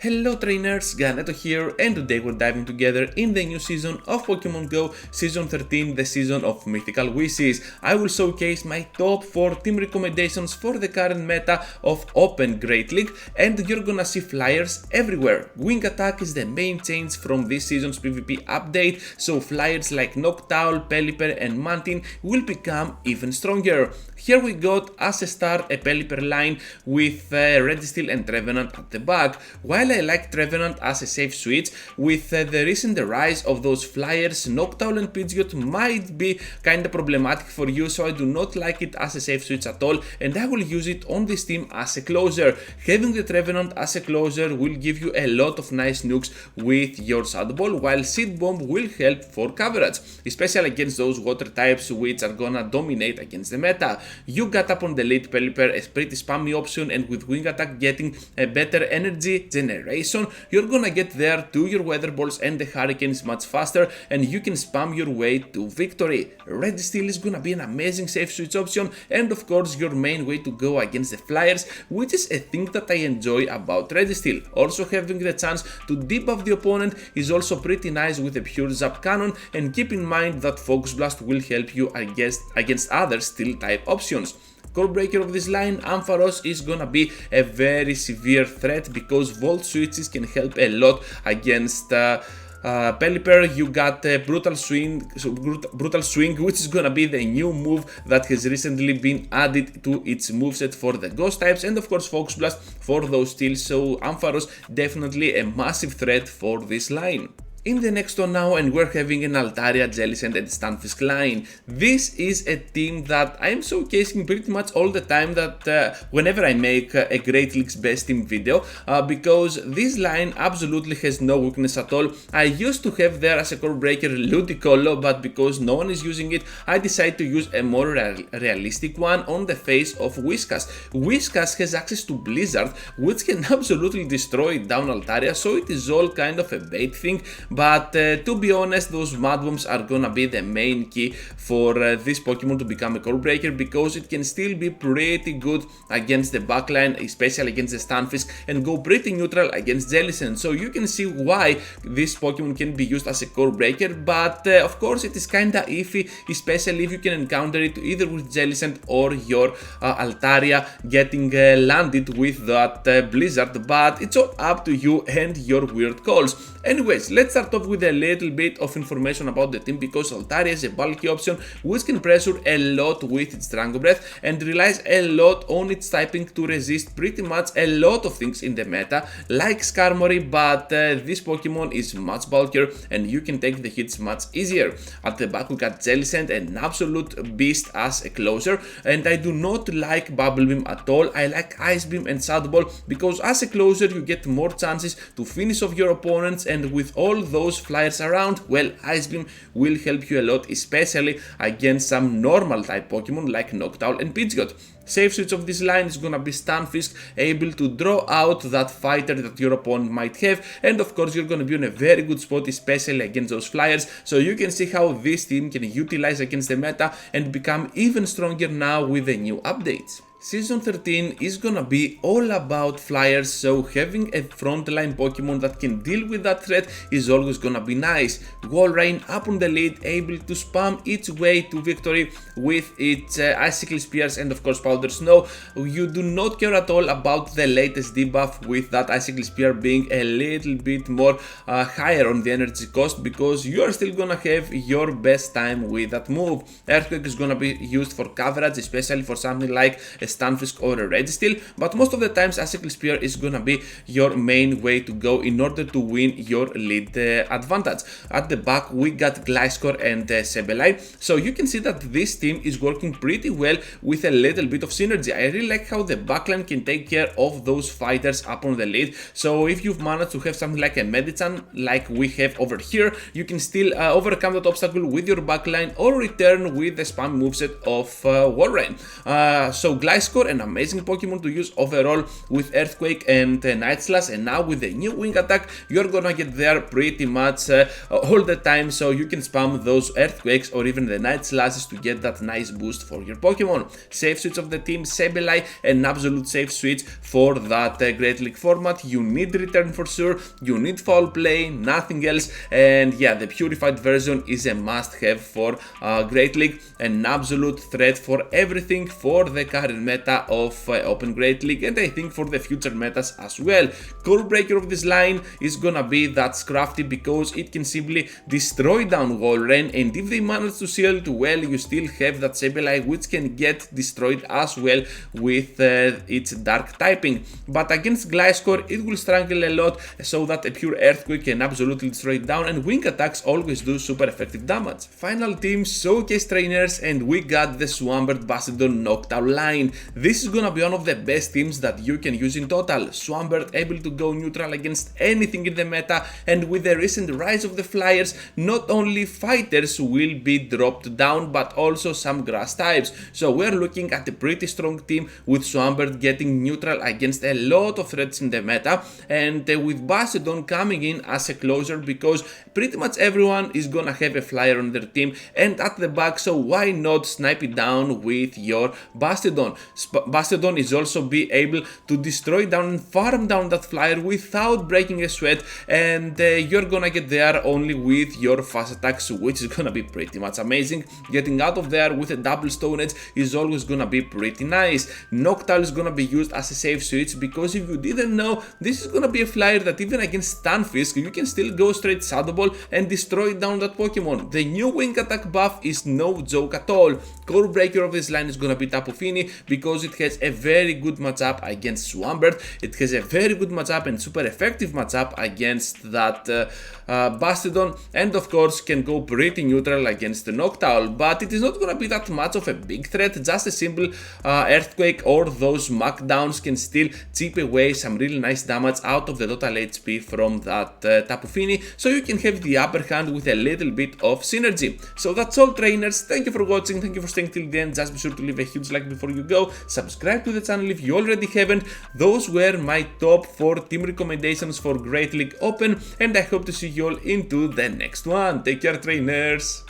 Hello trainers, Ganeto here, and today we're diving together in the new season of Pokemon Go, Season 13, the season of Mythical Wishes. I will showcase my top 4 team recommendations for the current meta of Open Great League, and you're gonna see flyers everywhere. Wing Attack is the main change from this season's PvP update, so flyers like Noctowl, Pelipper and Mantin will become even stronger. Here we got as a start a Pelipper line with Registeel and Trevenant at the back. While I like Trevenant as a safe switch, with the recent rise of those flyers, Noctowl and Pidgeot might be kinda problematic for you, so I do not like it as a safe switch at all, and I will use it on this team as a closer. Having the Trevenant as a closer will give you a lot of nice nukes with your Shadow Ball, while Seed Bomb will help for coverage, especially against those water types which are gonna dominate against the meta. You got up on the late Pelipper, a pretty spammy option, and with Wing Attack getting a better energy generation, you're gonna get there to your Weather Balls and the Hurricanes much faster, and you can spam your way to victory. Registeel is gonna be an amazing safe switch option, and of course your main way to go against the flyers, which is a thing that I enjoy about Registeel. Also having the chance to debuff the opponent is also pretty nice with a pure Zap Cannon, and keep in mind that Focus Blast will help you against other Steel type options. Core breaker of this line, Ampharos, is gonna be a very severe threat because Volt switches can help a lot against Pelipper. You got Brutal Swing, which is gonna be the new move that has recently been added to its moveset for the Ghost types, and of course Focus Blast for those steals, so Ampharos definitely a massive threat for this line. In the next one now, and we're having an Altaria, Jellicent and Stunfisk line. This is a team that I'm showcasing pretty much all the time, that whenever I make a Great League's best team video, because this line absolutely has no weakness at all. I used to have there as a core breaker Ludicolo, but because no one is using it, I decided to use a more realistic one on the face of Whiskas. Whiskas has access to Blizzard, which can absolutely destroy down Altaria, so it is all kind of a bait thing. But to be honest, those Mud Bombs are gonna be the main key for this Pokemon to become a core breaker, because it can still be pretty good against the backline, especially against the Stunfisk, and go pretty neutral against Jellicent. So you can see why this Pokemon can be used as a core breaker, but of course it is kinda iffy, especially if you can encounter it either with Jellicent or your Altaria getting landed with that Blizzard, but it's all up to you and your weird calls. Anyways, let's start off with a little bit of information about the team, because Altaria is a bulky option which can pressure a lot with its Dragon Breath and relies a lot on its typing to resist pretty much a lot of things in the meta, like Skarmory, but this Pokemon is much bulkier and you can take the hits much easier. At the back we got Jellicent, an absolute beast as a closer, and I do not like Bubble Beam at all. I like Ice Beam and Shadow Ball, because as a closer you get more chances to finish off your opponents, and with all those flyers around, well, Ice Beam will help you a lot, especially against some normal type Pokemon like Noctowl and Pidgeot. Safe switch of this line is gonna be Stunfisk, able to draw out that fighter that your opponent might have, and of course you're gonna be on a very good spot, especially against those flyers, so you can see how this team can utilize against the meta and become even stronger now with the new updates. Season 13 is gonna be all about flyers, so having a frontline Pokemon that can deal with that threat is always gonna be nice. Walrein up on the lead, able to spam its way to victory with its Icicle Spears and of course Powder Snow. You do not care at all about the latest debuff, with that Icicle Spear being a little bit more higher on the energy cost, because you are still gonna have your best time with that move. Earthquake is gonna be used for coverage, especially for something like a Stunfisk or a Registeel, but most of the times Icicle Spear is gonna be your main way to go in order to win your lead advantage. At the back we got Gliscor and Sableye, so you can see that this team is working pretty well with a little bit of synergy. I really like how the backline can take care of those fighters up on the lead, so if you've managed to have something like a Medichan like we have over here, you can still overcome that obstacle with your backline or return with the spam moveset of Walrein. So Gliscor Gliscor, an amazing Pokemon to use overall with Earthquake and Night Slash, and now with the new Wing Attack, you're gonna get there pretty much all the time, so you can spam those Earthquakes or even the Night Slashes to get that nice boost for your Pokemon. Safe switch of the team, Sableye, an absolute safe switch for that Great League format. You need return for sure, you need foul play, nothing else, and yeah, the purified version is a must-have for Great League, an absolute threat for everything for the current meta of Open Great League, and I think for the future metas as well. Core breaker of this line is gonna be that Scrafty, because it can simply destroy down Walrein, and if they manage to seal it well, you still have that Sableye which can get destroyed as well with its dark typing. But against Gliscor it will struggle a lot, so that a pure Earthquake can absolutely destroy it down, and Wing Attacks always do super effective damage. Final team showcase trainers, and we got the Swampert Bastiodon Noctowl line. This is gonna be one of the best teams that you can use in total. Swampert able to go neutral against anything in the meta, and with the recent rise of the flyers, not only fighters will be dropped down but also some grass types. So we're looking at a pretty strong team with Swampert getting neutral against a lot of threats in the meta, and with Bastiodon coming in as a closer, because pretty much everyone is gonna have a flyer on their team and at the back, so why not snipe it down with your Bastiodon. Bastiodon is also be able to destroy down and farm down that flyer without breaking a sweat, and you're gonna get there only with your fast attacks, which is gonna be pretty much amazing. Getting out of there with a double Stone Edge is always gonna be pretty nice. Noctowl is gonna be used as a safe switch, because if you didn't know, this is gonna be a flyer that even against Stunfisk you can still go straight Shadow Ball and destroy down that Pokemon. The new Wing Attack buff is no joke at all. Core breaker of this line is gonna be Tapu Fini, because it has a very good matchup against Swampert. It has a very good matchup and super effective matchup against that Bastiodon, and of course can go pretty neutral against the Noctowl, but it is not gonna be that much of a big threat. Just a simple Earthquake or those Smackdowns can still chip away some really nice damage out of the total HP from that Tapu Fini, so you can have the upper hand with a little bit of synergy. So that's all, trainers. Thank you for watching, thank you for staying till the end. Just be sure to leave a huge like before you go, subscribe to the channel if you already haven't. Those were my top 4 team recommendations for Great League Open, and I hope to see you all into the next one. Take care, trainers.